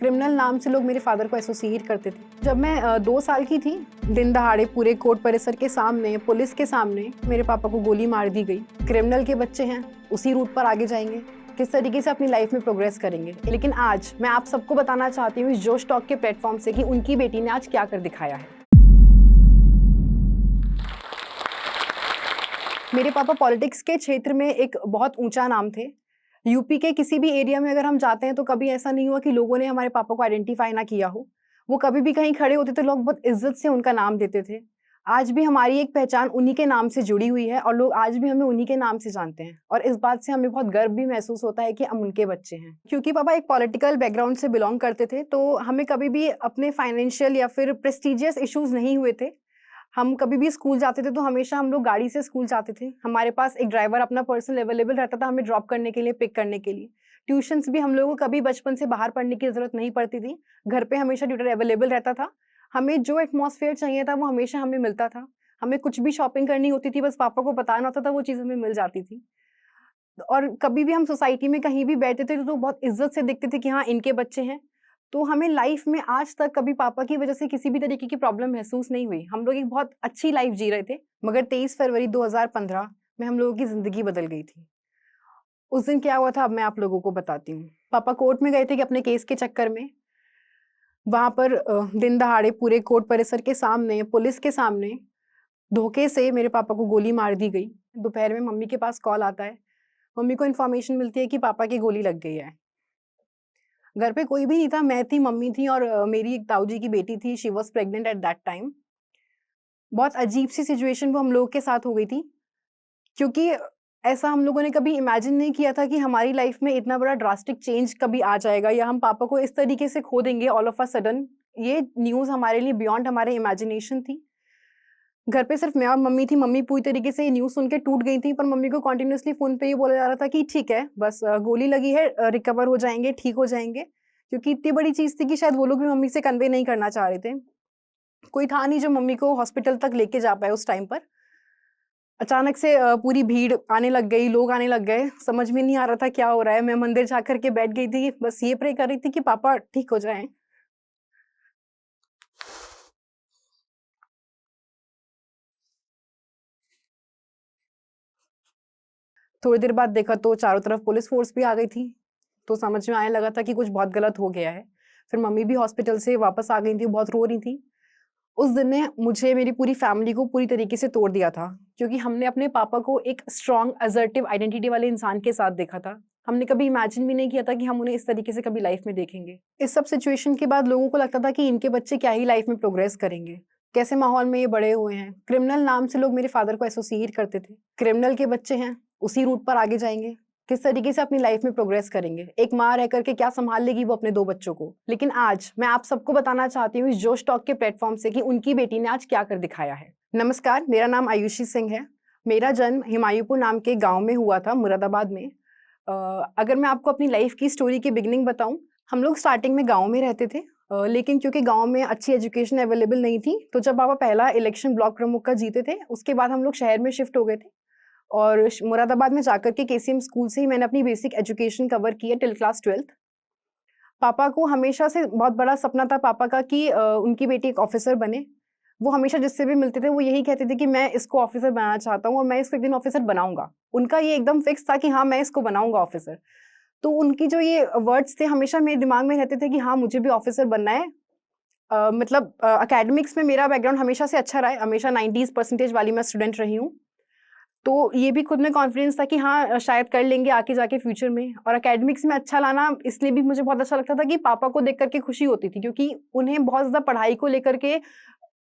Criminal नाम से लोग मेरे फादर को एसोसिएट करते थे। जब मैं 2 साल की थी, दिन दहाड़े पूरे कोर्ट परिसर के सामने, पुलिस के सामने मेरे पापा को गोली मार दी गई। क्रिमिनल के बच्चे हैं, उसी रूट पर आगे जाएंगे, किस तरीके से अपनी लाइफ में प्रोग्रेस करेंगे। लेकिन आज मैं आप सबको बताना चाहती हूँ इस जोश टॉक के प्लेटफॉर्म से कि उनकी बेटी ने आज क्या कर दिखाया है। मेरे पापा पॉलिटिक्स के क्षेत्र में एक बहुत ऊंचा नाम थे। यूपी के किसी भी एरिया में अगर हम जाते हैं तो कभी ऐसा नहीं हुआ कि लोगों ने हमारे पापा को आइडेंटिफाई ना किया हो। वो कभी भी कहीं खड़े होते थे, लोग बहुत इज्जत से उनका नाम देते थे। आज भी हमारी एक पहचान उन्हीं के नाम से जुड़ी हुई है और लोग आज भी हमें उन्हीं के नाम से जानते हैं और इस बात से हमें बहुत गर्व भी महसूस होता है कि हम उनके बच्चे हैं। क्योंकि पापा एक पॉलिटिकल बैकग्राउंड से बिलोंग करते थे तो हमें कभी भी अपने फाइनेंशियल या फिर प्रेस्टिजियस इश्यूज नहीं हुए थे। हम कभी भी स्कूल जाते थे तो हमेशा हम लोग गाड़ी से स्कूल जाते थे। हमारे पास एक ड्राइवर अपना पर्सनल अवेलेबल रहता था हमें ड्रॉप करने के लिए, पिक करने के लिए। ट्यूशंस भी हम लोगों को कभी बचपन से बाहर पढ़ने की ज़रूरत नहीं पड़ती थी। घर पे हमेशा ट्यूटर अवेलेबल रहता था। हमें जो एटमॉस्फेयर चाहिए था वो हमेशा हमें मिलता था। हमें कुछ भी शॉपिंग करनी होती थी, बस पापा को बताना होता था, वो चीज़ हमें मिल जाती थी। और कभी भी हम सोसाइटी में कहीं भी बैठते थे तो बहुत इज्जत से देखते थे कि हाँ, इनके बच्चे हैं। तो हमें लाइफ में आज तक कभी पापा की वजह से किसी भी तरीके की प्रॉब्लम महसूस नहीं हुई। हम लोग एक बहुत अच्छी लाइफ जी रहे थे। मगर 23 फरवरी 2015 में हम लोगों की ज़िंदगी बदल गई थी। उस दिन क्या हुआ था अब मैं आप लोगों को बताती हूँ। पापा कोर्ट में गए थे कि अपने केस के चक्कर में। वहाँ पर दिन दहाड़े पूरे कोर्ट परिसर के सामने, पुलिस के सामने धोखे से मेरे पापा को गोली मार दी गई। दोपहर में मम्मी के पास कॉल आता है। मम्मी को इन्फॉर्मेशन मिलती है कि पापा की गोली लग गई है। घर पे कोई भी नहीं था, मैं थी, मम्मी थी और मेरी एक ताऊ जी की बेटी थी। She was pregnant at that time. बहुत अजीब-सी सिचुएशन वो हम लोगों के साथ हो गई थी, क्योंकि ऐसा हम लोगों ने कभी इमेजिन नहीं किया था कि हमारी लाइफ में इतना बड़ा ड्रास्टिक चेंज कभी आ जाएगा या हम पापा को इस तरीके से खो देंगे ऑल ऑफ अ सडन। ये न्यूज़ हमारे लिए बियॉन्ड हमारे इमेजिनेशन थी। घर पे सिर्फ मैं और मम्मी थी। मम्मी पूरी तरीके से ये न्यूज़ सुन के टूट गई थी, पर मम्मी को कंटिन्यूअसली फ़ोन पे ये बोला जा रहा था कि ठीक है, बस गोली लगी है, रिकवर हो जाएँगे, ठीक हो जाएँगे। क्योंकि इतनी बड़ी चीज़ थी कि शायद वो लोग भी मम्मी से कन्वे नहीं करना चाह रहे थे। कोई था नहीं जो मम्मी को हॉस्पिटल तक लेके जा पाए उस टाइम पर। अचानक से पूरी भीड़ आने लग गई, लोग आने लग गए। समझ में नहीं आ रहा था क्या हो रहा है। मैं मंदिर जा कर के बैठ गई थी, बस ये प्रे कर रही थी कि पापा ठीक हो जाएँ। थोड़ी देर बाद देखा तो चारों तरफ पुलिस फ़ोर्स भी आ गई थी। तो समझ में आने लगा था कि कुछ बहुत गलत हो गया है। फिर मम्मी भी हॉस्पिटल से वापस आ गई थी, बहुत रो रही थी। उस दिन ने मुझे, मेरी पूरी फैमिली को पूरी तरीके से तोड़ दिया था, क्योंकि हमने अपने पापा को एक स्ट्रॉन्ग असर्टिव आइडेंटिटी वाले इंसान के साथ देखा था। हमने कभी इमेजिन भी नहीं किया था कि हम उन्हें इस तरीके से कभी लाइफ में देखेंगे। इस सब सिचुएशन के बाद लोगों को लगता था कि इनके बच्चे क्या ही लाइफ में प्रोग्रेस करेंगे, कैसे माहौल में ये बड़े हुए हैं। क्रिमिनल नाम से लोग मेरे फादर को एसोसिएट करते थे। क्रिमिनल के बच्चे हैं, उसी रूट पर आगे जाएंगे, किस तरीके से अपनी लाइफ में प्रोग्रेस करेंगे। एक माँ रह करके क्या संभाल लेगी वो अपने 2 बच्चों को। लेकिन आज मैं आप सबको बताना चाहती हूँ इस जोश टॉक के प्लेटफॉर्म से कि उनकी बेटी ने आज क्या कर दिखाया है। नमस्कार, मेरा नाम आयुषी सिंह है। मेरा जन्म हिमायूपुर नाम के गाँव में हुआ था, मुरादाबाद में। अगर मैं आपको अपनी लाइफ की स्टोरी की बिगिनिंग बताऊँ, हम लोग स्टार्टिंग में गाँव में रहते थे। लेकिन क्योंकि गाँव में अच्छी एजुकेशन अवेलेबल नहीं थी, तो जब पापा पहला इलेक्शन ब्लॉक प्रमुख का जीते थे, उसके बाद हम लोग शहर में शिफ्ट हो गए थे। और मुरादाबाद में जाकर के केसीएम स्कूल से ही मैंने अपनी बेसिक एजुकेशन कवर की है टिल क्लास 12th। पापा को हमेशा से बहुत बड़ा सपना था पापा का कि उनकी बेटी एक ऑफिसर बने। वो हमेशा जिससे भी मिलते थे वो यही कहते थे कि मैं इसको ऑफिसर बनाना चाहता हूँ और मैं इसको एक दिन ऑफिसर बनाऊंगा। उनका ये एकदम फिक्स था कि हाँ, मैं इसको बनाऊंगा ऑफिसर। तो उनकी जो ये वर्ड्स थे हमेशा मेरे दिमाग में रहते थे कि हाँ, मुझे भी ऑफिसर बनना है। मतलब एकेडमिक्स में मेरा बैकग्राउंड हमेशा से अच्छा रहा है, हमेशा 90s परसेंटेज वाली मैं स्टूडेंट रही हूँ। तो ये भी खुद में कॉन्फिडेंस था कि हाँ, शायद कर लेंगे आगे जाके फ्यूचर में। और एकेडमिक्स में अच्छा लाना इसलिए भी मुझे बहुत अच्छा लगता था कि पापा को देख करके खुशी होती थी, क्योंकि उन्हें बहुत ज़्यादा पढ़ाई को लेकर के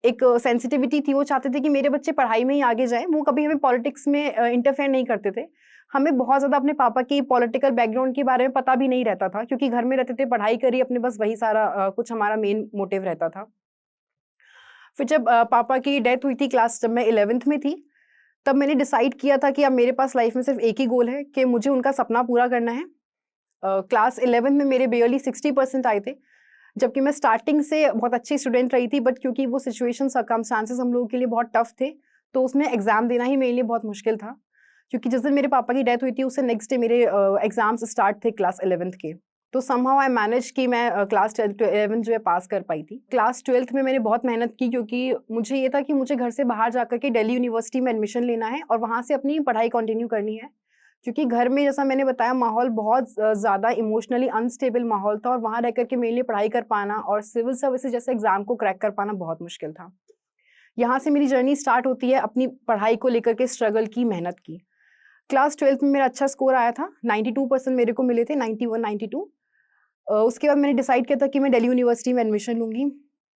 एक सेंसिटिविटी थी। वो चाहते थे कि मेरे बच्चे पढ़ाई में ही आगे जाएँ। वो कभी हमें पॉलिटिक्स में इंटरफेयर नहीं करते थे। हमें बहुत ज़्यादा अपने पापा की पॉलिटिकल बैकग्राउंड के बारे में पता भी नहीं रहता था, क्योंकि घर में रहते थे, पढ़ाई करी अपने, बस वही सारा कुछ हमारा मेन मोटिव रहता था। फिर जब पापा की डेथ हुई थी जब मैं 11th में थी, तब मैंने डिसाइड किया था कि अब मेरे पास लाइफ में सिर्फ एक ही गोल है कि मुझे उनका सपना पूरा करना है। क्लास 11 में मेरे बारली 60% आए थे, जबकि मैं स्टार्टिंग से बहुत अच्छी स्टूडेंट रही थी, बट क्योंकि वो सिचुएशन सर्कमस्टांसेस हम लोगों के लिए बहुत टफ थे, तो उसमें एग्ज़ाम देना ही मेरे लिए बहुत मुश्किल था। क्योंकि जिस दिन मेरे पापा की डेथ हुई थी उससे नेक्स्ट डे मेरे एग्ज़ाम्स स्टार्ट थे क्लास 11th के। तो समहाउ आई मैनेज कि मैं क्लास 11 जो है पास कर पाई थी। क्लास 12th में मैंने बहुत मेहनत की, क्योंकि मुझे ये था कि मुझे घर से बाहर जाकर के दिल्ली यूनिवर्सिटी में एडमिशन लेना है और वहाँ से अपनी पढ़ाई कंटिन्यू करनी है। क्योंकि घर में, जैसा मैंने बताया, माहौल बहुत ज़्यादा इमोशनली अनस्टेबल माहौल था और वहाँ रह कर के मेरे लिए पढ़ाई कर पाना और सिविल सर्विसेज जैसे एग्ज़ाम को क्रैक कर पाना बहुत मुश्किल था। यहाँ से मेरी जर्नी स्टार्ट होती है अपनी पढ़ाई को लेकर के स्ट्रगल की, मेहनत की। क्लास 12th में मेरा अच्छा स्कोर आया था, 92% मेरे को मिले थे, 91, 92। उसके बाद मैंने डिसाइड किया था कि मैं दिल्ली यूनिवर्सिटी में एडमिशन लूँगी।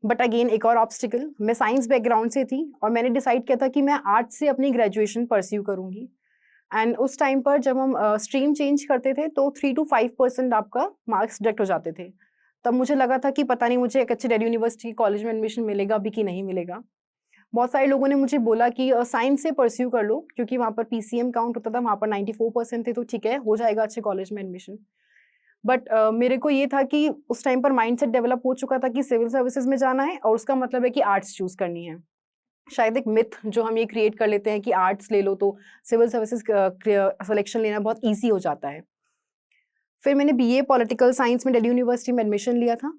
बट अगेन एक और ऑब्स्टिकल, मैं साइंस बैकग्राउंड से थी और मैंने डिसाइड किया था कि मैं आर्ट्स से अपनी ग्रेजुएशन परस्यू करूँगी। एंड उस टाइम पर जब हम स्ट्रीम चेंज करते थे तो 3 to 5% आपका मार्क्स डिडक्ट हो जाते थे। तब मुझे लगा था कि पता नहीं मुझे एक अच्छे दिल्ली यूनिवर्सिटी कॉलेज में एडमिशन मिलेगा भी कि नहीं मिलेगा। बहुत सारे लोगों ने मुझे बोला कि साइंस से परस्यू कर लो, क्योंकि वहाँ पर पीसीएम काउंट होता था, वहाँ पर 94% थे, तो ठीक है, हो जाएगा अच्छे कॉलेज में एडमिशन। बट मेरे को ये था कि उस टाइम पर माइंडसेट डेवलप हो चुका था कि सिविल सर्विसेज में जाना है और उसका मतलब है कि आर्ट्स चूज़ करनी है। शायद एक मिथ जो हम ये क्रिएट कर लेते हैं कि आर्ट्स ले लो तो सिविल सर्विसेज सिलेक्शन लेना बहुत ईज़ी हो जाता है। फिर मैंने बीए पॉलिटिकल साइंस में दिल्ली यूनिवर्सिटी में एडमिशन लिया था।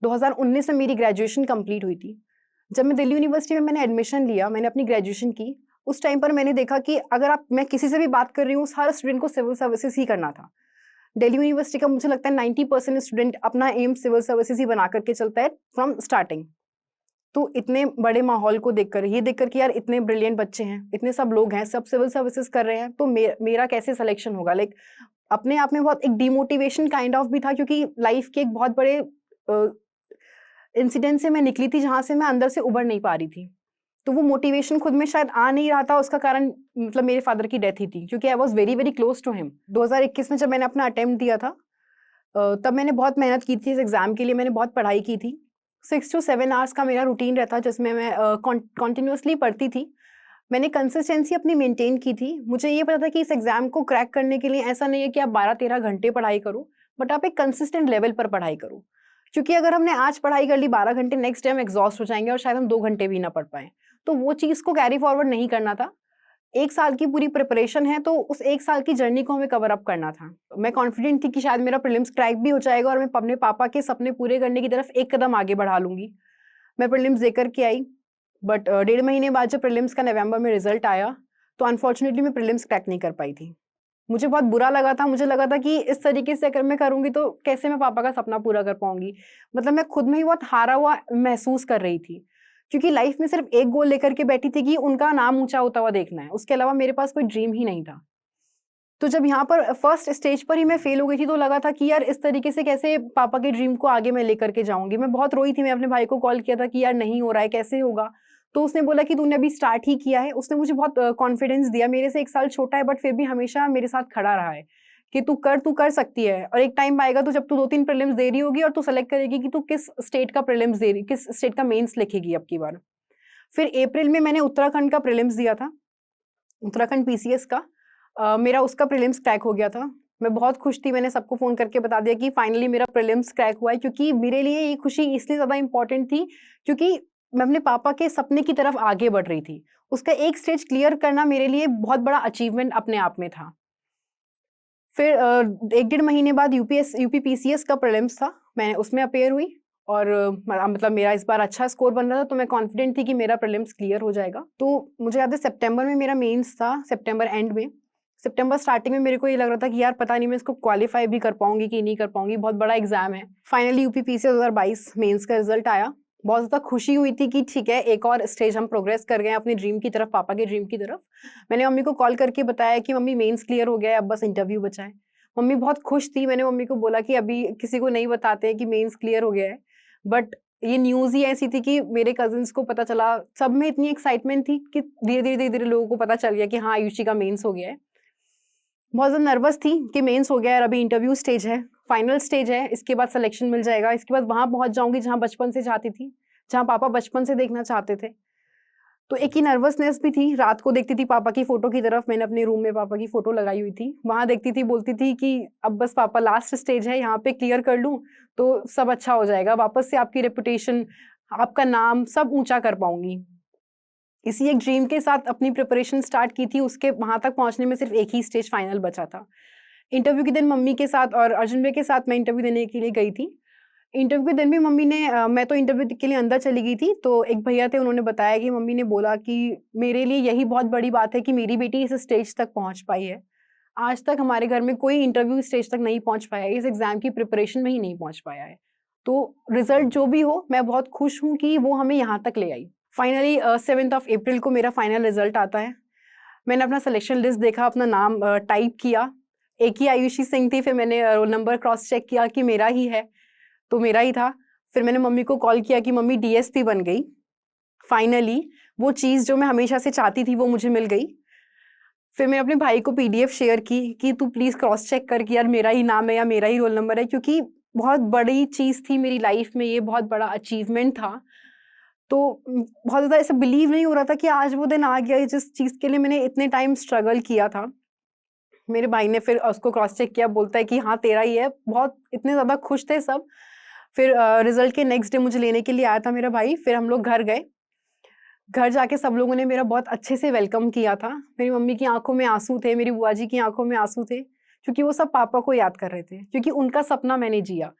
2019 में मेरी ग्रेजुएशन कंप्लीट हुई थी। जब मैं दिल्ली यूनिवर्सिटी में मैंने एडमिशन लिया, मैंने अपनी ग्रेजुएशन की, उस टाइम पर मैंने देखा कि अगर मैं किसी से भी बात कर रही हूँ, हर स्टूडेंट को सिविल सर्विसेज ही करना था। दिल्ली यूनिवर्सिटी का मुझे लगता है 90% स्टूडेंट अपना एम सिविल सर्विसेज ही बना करके चलता है फ्रॉम स्टार्टिंग। तो इतने बड़े माहौल को देखकर, ये देखकर कि यार इतने ब्रिलियंट बच्चे हैं, इतने सब लोग हैं, सब सिविल सर्विसेज कर रहे हैं, तो मेरा कैसे सिलेक्शन होगा? लाइक अपने आप में बहुत एक डिमोटिवेशन काइंड ऑफ भी था, क्योंकि लाइफ के एक बहुत बड़े इंसिडेंट से मैं निकली थी जहाँ से मैं अंदर से उबर नहीं पा रही थी। तो वो मोटिवेशन खुद में शायद आ नहीं रहा था, उसका कारण मतलब मेरे फादर की डेथ ही थी, क्योंकि I was very, very close to him. 2021 में जब मैंने अपना अटेम्प्ट दिया था, तब मैंने बहुत मेहनत की थी इस एग्ज़ाम के लिए, मैंने बहुत पढ़ाई की थी। 6 to 7 आवर्स का मेरा रूटीन रहता, जिसमें मैं कंटिन्यूअसली पढ़ती थी। मैंने कंसिस्टेंसी अपनी मेंटेन की थी। मुझे ये पता था कि इस एग्ज़ाम को क्रैक करने के लिए ऐसा नहीं है कि आप 12-13 घंटे पढ़ाई करो, बट आप एक कंसिस्टेंट लेवल पर पढ़ाई करो। क्योंकि अगर हमने आज पढ़ाई कर ली 12 घंटे, नेक्स्ट डे हम एग्ज़ॉस्ट हो जाएँगे और शायद हम 2 घंटे भी ना पढ़ पाएँ। तो वो चीज़ को कैरी फॉरवर्ड नहीं करना था। 1 साल की पूरी प्रिपरेशन है, तो उस 1 साल की जर्नी को हमें कवर अप करना था। मैं कॉन्फिडेंट थी कि शायद मेरा प्रीलिम्स क्रैक भी हो जाएगा और मैं अपने पापा के सपने पूरे करने की तरफ एक कदम आगे बढ़ा लूँगी। मैं प्रीलिम्स देकर के आई, बट 1.5 महीने बाद जब प्रीलिम्स का नवंबर में रिज़ल्ट आया, तो अनफॉर्चुनेटली मैं प्रीलिम्स क्रैक नहीं कर पाई थी। मुझे बहुत बुरा लगा था, मुझे लगा था कि इस तरीके से अगर मैं करूँगी तो कैसे मैं पापा का सपना पूरा कर पाऊँगी। मतलब मैं खुद में ही बहुत हारा हुआ महसूस कर रही थी। क्योंकि लाइफ़ में सिर्फ़ एक गोल लेकर के बैठी थी कि उनका नाम ऊँचा होता हुआ देखना है। उसके अलावा मेरे पास कोई ड्रीम ही नहीं था। तो जब यहाँ पर फर्स्ट स्टेज पर ही मैं फ़ेल हो गई थी, तो लगा था कि यार इस तरीके से कैसे पापा के ड्रीम को आगे मैं लेकर के जाऊँगी। मैं बहुत रोई थी, मैं अपने भाई को कॉल किया था कि यार नहीं हो रहा है, कैसे होगा? तो उसने बोला कि तूने अभी स्टार्ट ही किया है। उसने मुझे बहुत कॉन्फिडेंस दिया। मेरे से 1 साल छोटा है, बट फिर भी हमेशा मेरे साथ खड़ा रहा है कि तू कर सकती है और एक टाइम आएगा तो जब तू 2-3 प्रीलिम्स दे रही होगी और तू सेलेक्ट करेगी कि तू किस स्टेट का प्रीलिम्स दे रही, किस स्टेट का मेंस लिखेगी अब की बार। फिर अप्रैल में मैंने उत्तराखंड का प्रीलिम्स दिया था, उत्तराखंड पीसीएस का। मेरा उसका प्रीलिम्स क्रैक हो गया था। मैं बहुत खुश थी, मैंने सबको फ़ोन करके बता दिया कि फाइनली मेरा प्रीलिम्स क्रैक हुआ है, क्योंकि मेरे लिए ये खुशी इसलिए ज़्यादा इम्पोर्टेंट थी, क्योंकि मैं अपने पापा के सपने की तरफ आगे बढ़ रही थी। उसका एक स्टेज क्लियर करना मेरे लिए बहुत बड़ा अचीवमेंट अपने आप में था। फिर 1 डेढ़ महीने बाद यूपी पीसीएस का प्रीलिम्स था, मैं उसमें अपीयर हुई और मतलब मेरा इस बार अच्छा स्कोर बन रहा था, तो मैं कॉन्फिडेंट थी कि मेरा प्रीलिम्स क्लियर हो जाएगा। तो मुझे याद है सितंबर में मेरा मेंस था, सितंबर एंड में। सितंबर स्टार्टिंग में मेरे को ये लग रहा था कि यार पता नहीं मैं इसको क्वालीफाई भी कर पाऊँगी कि नहीं कर पाऊँगी, बहुत बड़ा एग्ज़ाम है। फाइनली यूपी पीसीएस 2022 मेंस का रिज़ल्ट आया। बहुत ज़्यादा खुशी हुई थी कि ठीक है, एक और स्टेज हम प्रोग्रेस कर गए हैं अपनी ड्रीम की तरफ, पापा के ड्रीम की तरफ। मैंने मम्मी को कॉल करके बताया कि मम्मी मेंस क्लियर हो गया है, अब बस इंटरव्यू बचा है। मम्मी बहुत खुश थी। मैंने मम्मी को बोला कि अभी किसी को नहीं बताते हैं कि मेंस क्लियर हो गया है। बट ये न्यूज़ ही ऐसी थी कि मेरे कज़िन्स को पता चला, सब में इतनी एक्साइटमेंट थी कि धीरे-धीरे लोगों को पता चल गया कि हाँ, आयुषी का मेंस हो गया है। बहुत ज़्यादा नर्वस थी कि मेंस हो गया है और अभी इंटरव्यू स्टेज है, फाइनल स्टेज है, इसके बाद सिलेक्शन मिल जाएगा, इसके बाद वहाँ पहुँच जाऊँगी जहाँ बचपन से चाहती थी, जहाँ पापा बचपन से देखना चाहते थे। तो एक ही नर्वसनेस भी थी, रात को देखती थी पापा की फ़ोटो की तरफ, मैंने अपने रूम में पापा की फ़ोटो लगाई हुई थी। वहाँ देखती थी, बोलती थी कि अब बस पापा लास्ट स्टेज है, यहाँ पे क्लियर कर लूँ, तो सब अच्छा हो जाएगा, वापस से आपकी रेपुटेशन, आपका नाम सब ऊँचा कर पाऊँगी। इसी एक ड्रीम के साथ अपनी प्रिपरेशन स्टार्ट की थी, उसके वहाँ तक पहुँचने में सिर्फ़ एक ही स्टेज फाइनल बचा था। इंटरव्यू के दिन मम्मी के साथ और अर्जुन भैया के साथ मैं इंटरव्यू देने के लिए गई थी। इंटरव्यू के दिन भी मम्मी ने मैं तो इंटरव्यू के लिए अंदर चली गई थी, तो एक भैया थे, उन्होंने बताया कि मम्मी ने बोला कि मेरे लिए यही बहुत बड़ी बात है कि मेरी बेटी इस स्टेज तक पहुँच पाई है। आज तक हमारे घर में कोई इंटरव्यू स्टेज तक नहीं पहुँच पाया है, इस एग्ज़ाम की प्रिपरेशन में ही नहीं पहुँच पाया है। तो रिज़ल्ट जो भी हो, मैं बहुत खुश हूँ कि वो हमें यहाँ तक ले आई। फाइनली 7th ऑफ अप्रैल को मेरा फाइनल रिज़ल्ट आता है। मैंने अपना सिलेक्शन लिस्ट देखा, अपना नाम टाइप किया। एक ही आयुषी सिंह थी, फिर मैंने रोल नंबर क्रॉस चेक किया कि मेरा ही है, तो मेरा ही था। फिर मैंने मम्मी को कॉल किया कि मम्मी डीएसपी बन गई। फाइनली वो चीज़ जो मैं हमेशा से चाहती थी वो मुझे मिल गई। फिर मैंने अपने भाई को पीडीएफ शेयर की कि तू प्लीज़ क्रॉस चेक कर कि यार मेरा ही नाम है या मेरा ही रोल नंबर है, क्योंकि बहुत बड़ी चीज़ थी मेरी लाइफ में, ये बहुत बड़ा अचीवमेंट था। तो बहुत ज़्यादा ऐसा बिलीव नहीं हो रहा था कि आज वो दिन आ गया, जिस चीज़ के लिए मैंने इतने टाइम स्ट्रगल किया था। मेरे भाई ने फिर उसको क्रॉस चेक किया, बोलता है कि हाँ तेरा ही है। बहुत इतने ज़्यादा खुश थे सब। फिर रिजल्ट के नेक्स्ट डे मुझे लेने के लिए आया था मेरा भाई, फिर हम लोग घर गए। घर जाके सब लोगों ने मेरा बहुत अच्छे से वेलकम किया था। मेरी मम्मी की आँखों में आँसू थे, मेरी बुआ जी की आँखों में आँसू थे, क्योंकि वो सब पापा को याद कर रहे थे, क्योंकि उनका सपना मैंने जिया।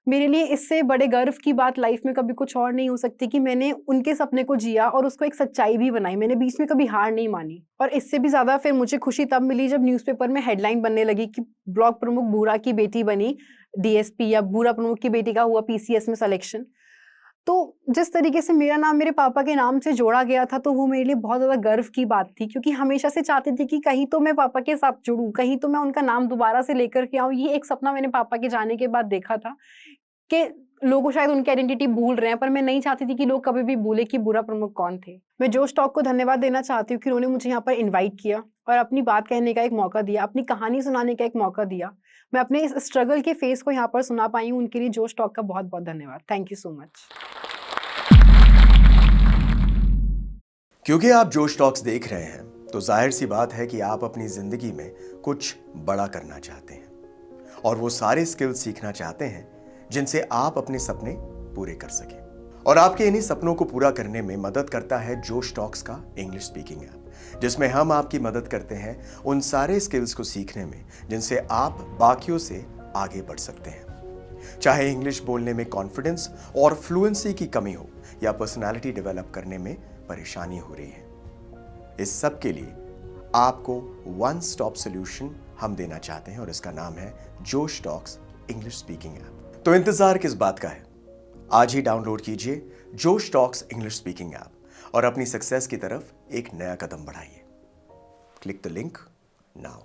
मेरे लिए इससे बड़े गर्व की बात लाइफ में कभी कुछ और नहीं हो सकती कि मैंने उनके सपने को जिया और उसको एक सच्चाई भी बनाई। मैंने बीच में कभी हार नहीं मानी। और इससे भी ज़्यादा फिर मुझे खुशी तब मिली जब न्यूज़पेपर में हेडलाइन बनने लगी कि ब्लॉक प्रमुख बूरा की बेटी बनी डीएसपी, या बूरा प्रमुख की बेटी का हुआ पीसीएस में सिलेक्शन। तो जिस तरीके से मेरा नाम मेरे पापा के नाम से जोड़ा गया था, तो वो मेरे लिए बहुत ज़्यादा गर्व की बात थी, क्योंकि हमेशा से चाहती थी कि कहीं तो मैं पापा के साथ जुड़ूँ, कहीं तो मैं उनका नाम दोबारा से लेकर के आऊँ। ये एक सपना मैंने पापा के जाने के बाद देखा था कि लोग शायद उनकी आइडेंटिटी भूल रहे हैं, पर मैं नहीं चाहती थी कि लोग कभी भी भूले कि बुरा प्रमुख कौन थे। मैं जोश टॉक को धन्यवाद देना चाहती हूँ कि उन्होंने मुझे यहाँ पर इनवाइट किया और अपनी बात कहने का एक मौका दिया, अपनी कहानी सुनाने का एक मौका दिया। मैं अपने इस स्ट्रगल के फेस को यहाँ पर सुना पाई हूँ, उनके लिए जोश टॉक का बहुत-बहुत धन्यवाद। Thank you so much. क्योंकि आप जोश टॉक्स देख रहे हैं, तो जाहिर सी बात है कि आप अपनी जिंदगी में कुछ बड़ा करना चाहते हैं और वो सारे स्किल्स सीखना चाहते हैं जिनसे आप अपने सपने पूरे कर सकें। और आपके इन्हीं सपनों को पूरा करने में मदद करता है जोश टॉक्स का इंग्लिश स्पीकिंग ऐप, जिसमें हम आपकी मदद करते हैं उन सारे स्किल्स को सीखने में जिनसे आप बाकियों से आगे बढ़ सकते हैं। चाहे इंग्लिश बोलने में कॉन्फिडेंस और फ्लुएंसी की कमी हो या पर्सनालिटी डेवलप करने में परेशानी हो रही है, इस सब के लिए आपको वन स्टॉप सॉल्यूशन हम देना चाहते हैं और इसका नाम है जोश टॉक्स इंग्लिश स्पीकिंग ऐप। तो इंतजार किस बात का है? आज ही डाउनलोड कीजिए जोश टॉक्स इंग्लिश स्पीकिंग ऐप और अपनी सक्सेस की तरफ एक नया कदम बढ़ाइए। Click the link now.